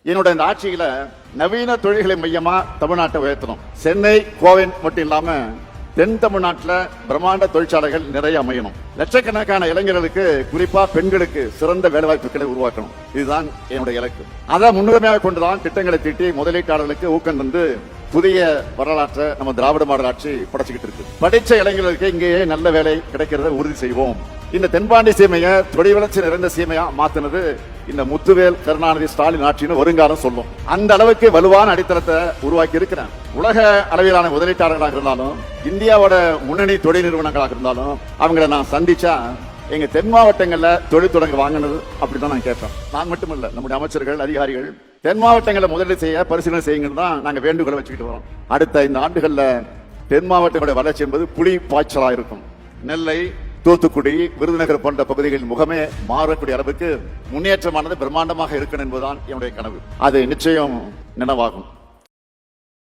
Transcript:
என்னோட இந்த ஆட்சியில நவீன தொழில்களை மையமா தமிழ்நாட்டை உயர்த்தணும். சென்னை, கோவை மட்டும் இல்லாம தென் தமிழ்நாட்டில் பிரம்மாண்ட தொழிற்சாலைகள் நிறைய அமையணும். லட்சக்கணக்கான இளைஞர்களுக்கு, குறிப்பா பெண்களுக்கு சிறந்த வேலைவாய்ப்புகளை உருவாக்கணும். இதுதான் என்னுடைய இலக்கு. அதை முன்னுரிமையாக கொண்டுதான் திட்டங்களை தீட்டி முதலீட்டாளர்களுக்கு ஊக்கம் தந்து புதிய வரலாற்றை நம்ம திராவிட மாடல் ஆட்சி படைச்சுக்கிட்டு இருக்கு. படிச்ச இளைஞர்களுக்கு இங்கேயே நல்ல வேலை கிடைக்கிறத உறுதி செய்வோம். இந்த தென்பாண்டி சீமையை தொழில் வளர்ச்சி நிறைந்த சீமையா மாத்தினது இந்த முத்துவேல் கருணாநிதி ஸ்டாலின் ஆட்சின்னு வருங்காலம் சொல்லும். அந்த அளவுக்கு வலுவான அடித்தளத்தை உருவாக்கி இருக்கிறேன். உலக அளவிலான முதலீட்டாளர்களாக இருந்தாலும், இந்தியாவோட முன்னணி தொழில் நிறுவனங்களாக இருந்தாலும், அவங்களை நான் சந்திச்சா எங்க தென் மாவட்டங்கள்ல தொழில் தொடங்க வாங்கினது அப்படிதான் நான் கேட்பேன். நான் மட்டுமல்ல, நம்முடைய அமைச்சர்கள், அதிகாரிகள் தென் மாவட்டங்களில் முதலீடு செய்ய பரிசீலனை செய்யுங்கன்னு தான் நாங்க வேண்டுகோளை வச்சுக்கிட்டு வரோம். அடுத்த இந்த ஆண்டுகள்ல தென் மாவட்டங்களுடைய வளர்ச்சி என்பது புலி பாய்ச்சலா இருக்கும். நெல்லை, தூத்துக்குடி, விருதுநகர் போன்ற பகுதிகளின் முகமே மாறக்கூடிய அளவுக்கு முன்னேற்றமானது பிரம்மாண்டமாக இருக்கணும் என்பதுதான் என்னுடைய கனவு. அது நிச்சயம் நினைவாகும்.